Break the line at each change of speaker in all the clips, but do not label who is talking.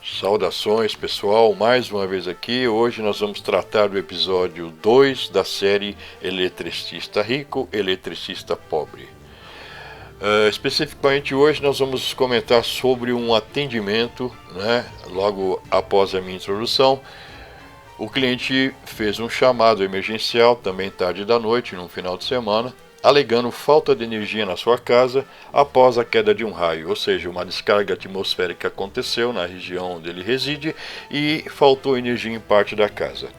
Saudações pessoal, mais uma vez aqui. Hoje nós vamos tratar do episódio 2 da série Eletricista Rico, Eletricista Pobre. Especificamente hoje nós vamos comentar sobre um atendimento, logo após a minha introdução. O cliente fez um chamado emergencial, também tarde da noite, num final de semana, alegando falta de energia na sua casa após a queda de um raio, ou seja, uma descarga atmosférica aconteceu na região onde ele reside e faltou energia em parte da casa.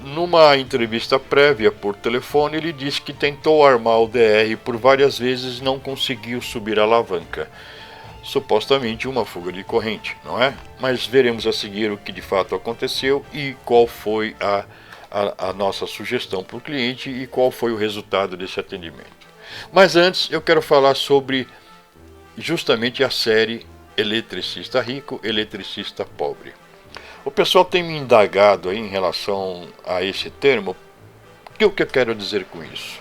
Numa entrevista prévia por telefone, ele disse que tentou armar o DR por várias vezes e não conseguiu subir a alavanca. Supostamente uma fuga de corrente, não é? Mas veremos a seguir o que de fato aconteceu e qual foi a nossa sugestão para o cliente e qual foi o resultado desse atendimento. Mas antes eu quero falar sobre justamente a série Eletricista Rico, Eletricista Pobre. O pessoal tem me indagado aí em relação a esse termo. O que eu quero dizer com isso?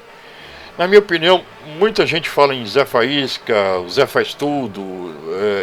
Na minha opinião, muita gente fala em Zé Faísca, o Zé faz tudo,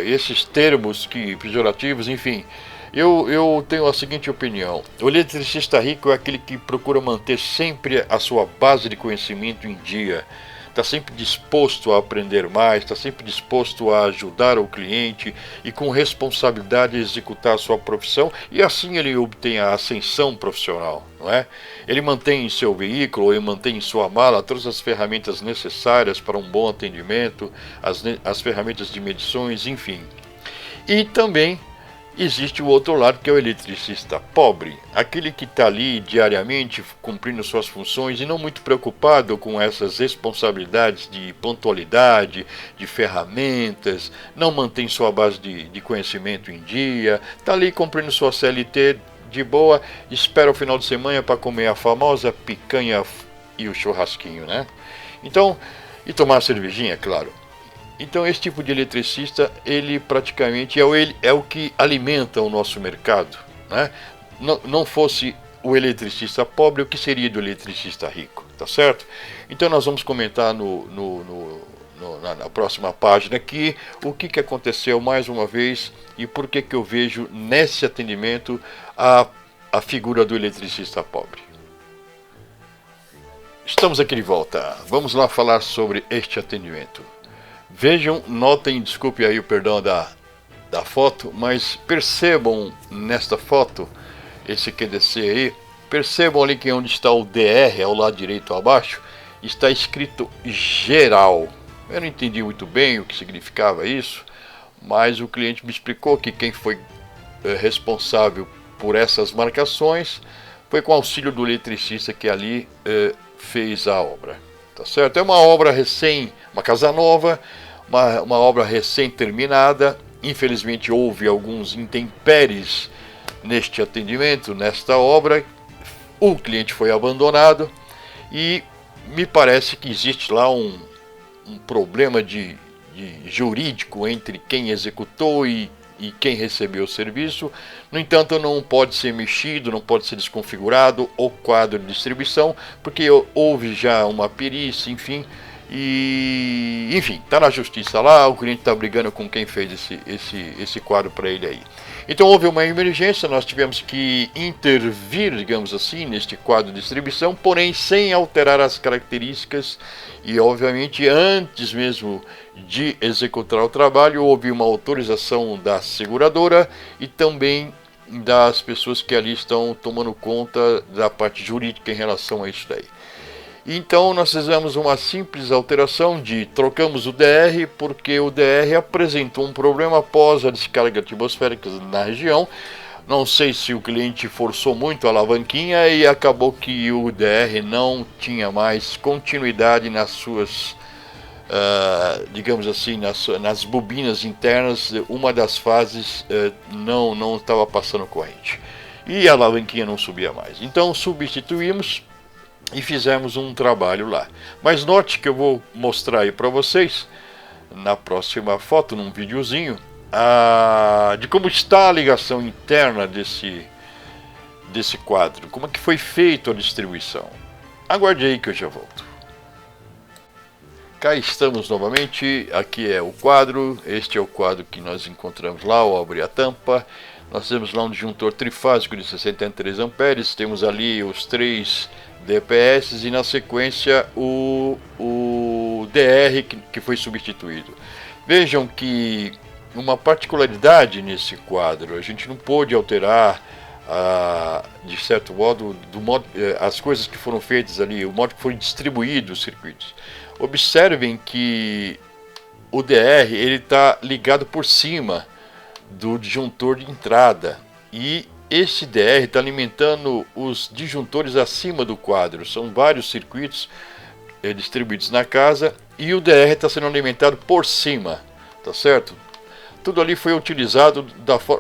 esses termos pejorativos, enfim. Eu tenho a seguinte opinião: o eletricista rico é aquele que procura manter sempre a sua base de conhecimento em dia, está sempre disposto a aprender mais, está sempre disposto a ajudar o cliente e com responsabilidade executar a sua profissão, e assim ele obtém a ascensão profissional, não é? Ele mantém em seu veículo, ele mantém em sua mala todas as ferramentas necessárias para um bom atendimento, as ferramentas de medições, enfim. E também existe o outro lado, que é o eletricista pobre, aquele que está ali diariamente cumprindo suas funções e não muito preocupado com essas responsabilidades de pontualidade, de ferramentas, não mantém sua base de conhecimento em dia, está ali cumprindo sua CLT de boa, espera o final de semana para comer a famosa picanha e o churrasquinho, né? Então, e tomar uma cervejinha, claro. Então esse tipo de eletricista, ele praticamente é o que alimenta o nosso mercado, né? Não fosse o eletricista pobre, o que seria do eletricista rico, tá certo? Então nós vamos comentar na próxima página aqui o que aconteceu mais uma vez e por que eu vejo nesse atendimento a figura do eletricista pobre. Estamos aqui de volta, vamos lá falar sobre este atendimento. Vejam, notem, desculpe aí o perdão da foto, mas percebam nesta foto, esse QDC aí, percebam ali que onde está o DR, ao lado direito abaixo, está escrito geral. Eu não entendi muito bem o que significava isso, mas o cliente me explicou que quem foi responsável por essas marcações foi com o auxílio do eletricista que ali fez a obra. Tá certo? É uma obra uma casa nova, uma obra recém-terminada. Infelizmente houve alguns intempéries neste atendimento, nesta obra. O cliente foi abandonado e me parece que existe lá um problema de jurídico entre quem executou e quem recebeu o serviço. No entanto, não pode ser mexido, não pode ser desconfigurado o quadro de distribuição, porque houve já uma perícia, enfim, está na justiça lá, o cliente está brigando com quem fez esse quadro para ele aí. Então houve uma emergência, nós tivemos que intervir, digamos assim, neste quadro de distribuição, porém sem alterar as características e, obviamente, antes mesmo de executar o trabalho, houve uma autorização da seguradora e também das pessoas que ali estão tomando conta da parte jurídica em relação a isso daí. Então nós fizemos uma simples alteração trocamos o DR, porque o DR apresentou um problema após a descarga atmosférica na região. Não sei se o cliente forçou muito a alavanquinha e acabou que o DR não tinha mais continuidade nas suas, digamos assim, nas bobinas internas. Uma das fases não estava passando corrente e a alavanquinha não subia mais. Então substituímos e fizemos um trabalho lá. Mas note que eu vou mostrar aí para vocês na próxima foto, num videozinho, de como está a ligação interna desse quadro, como é que foi feita a distribuição. Aguarde aí que eu já volto. Cá estamos novamente, aqui é o quadro, este é o quadro que nós encontramos lá ao abrir a tampa. Nós temos lá um disjuntor trifásico de 63 amperes, temos ali os 3 DPS e na sequência o DR que foi substituído. Vejam que uma particularidade nesse quadro, a gente não pôde alterar de certo modo, as coisas que foram feitas ali, o modo que foram distribuídos os circuitos. Observem que o DR ele está ligado por cima do disjuntor de entrada e esse DR está alimentando os disjuntores acima do quadro. São vários circuitos distribuídos na casa e o DR está sendo alimentado por cima, tá certo? Tudo ali foi utilizado,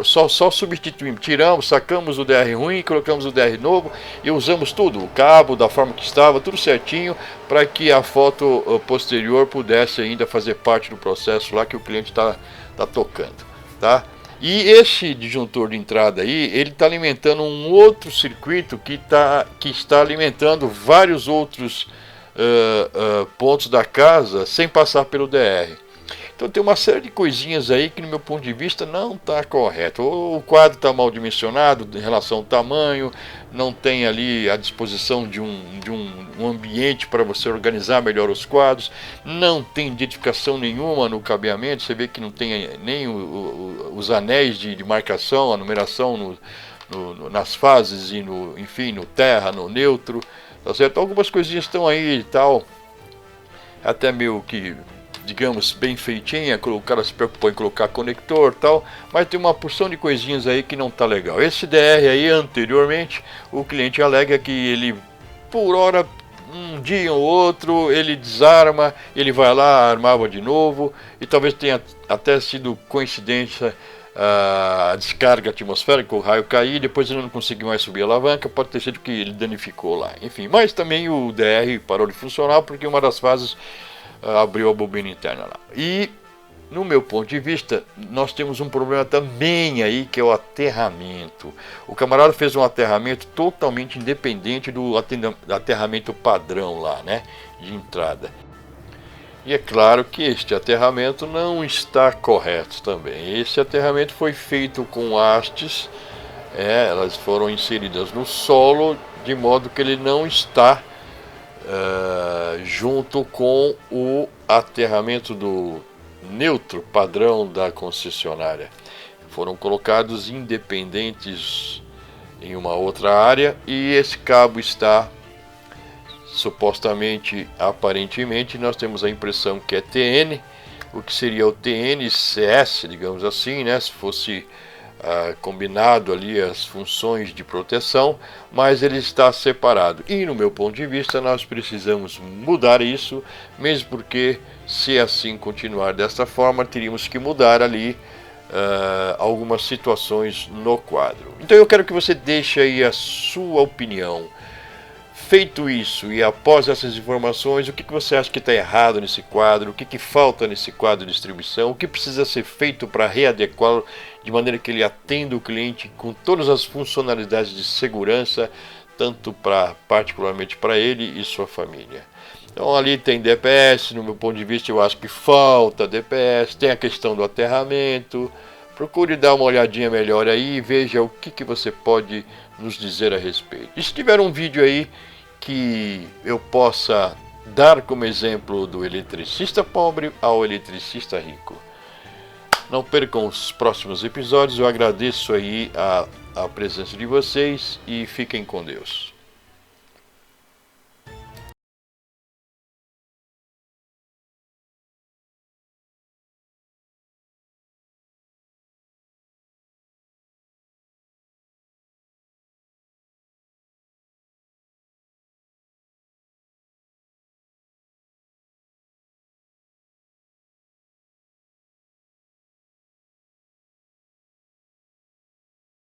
só substituímos, tiramos, sacamos o DR ruim, colocamos o DR novo e usamos tudo, o cabo da forma que estava, tudo certinho, para que a foto posterior pudesse ainda fazer parte do processo lá que o cliente está tocando, tá? E esse disjuntor de entrada aí, ele está alimentando um outro circuito que está alimentando vários outros pontos da casa sem passar pelo DR. Então tem uma série de coisinhas aí que no meu ponto de vista não está correto. Ou o quadro está mal dimensionado em relação ao tamanho, não tem ali a disposição de um ambiente para você organizar melhor os quadros, não tem identificação nenhuma no cabeamento, você vê que não tem nem os anéis de marcação, a numeração nas fases e enfim, no terra, no neutro, tá certo? Algumas coisinhas estão aí e tal, até meio que, digamos, bem feitinha, o cara se preocupou em colocar conector e tal, mas tem uma porção de coisinhas aí que não tá legal. Esse DR aí, anteriormente, o cliente alega que ele, por hora, um dia ou outro, ele desarma, ele vai lá, armava de novo, e talvez tenha até sido coincidência a descarga atmosférica, o raio cair, depois ele não conseguiu mais subir a alavanca, pode ter sido que ele danificou lá. Enfim, mas também o DR parou de funcionar porque uma das fases abriu a bobina interna lá. E, no meu ponto de vista, nós temos um problema também aí, que é o aterramento. O camarada fez um aterramento totalmente independente do aterramento padrão lá, né, de entrada. E é claro que este aterramento não está correto também. Esse aterramento foi feito com hastes, elas foram inseridas no solo, de modo que ele não está junto com o aterramento do neutro padrão da concessionária. Foram colocados independentes em uma outra área e esse cabo está supostamente, aparentemente, nós temos a impressão que é TN, o que seria o TNCS, digamos assim, né, se fosse combinado ali as funções de proteção, mas ele está separado. E no meu ponto de vista nós precisamos mudar isso, mesmo porque se assim continuar desta forma teríamos que mudar ali algumas situações no quadro. Então eu quero que você deixe aí a sua opinião. Feito isso e após essas informações, o que você acha que está errado nesse quadro? O que falta nesse quadro de distribuição? O que precisa ser feito para readequá-lo de maneira que ele atenda o cliente com todas as funcionalidades de segurança, tanto particularmente para ele e sua família? Então ali tem DPS, no meu ponto de vista eu acho que falta DPS, tem a questão do aterramento. Procure dar uma olhadinha melhor aí e veja o que você pode nos dizer a respeito. E se tiver um vídeo aí que eu possa dar como exemplo do eletricista pobre ao eletricista rico. Não percam os próximos episódios, eu agradeço aí a presença de vocês e fiquem com Deus.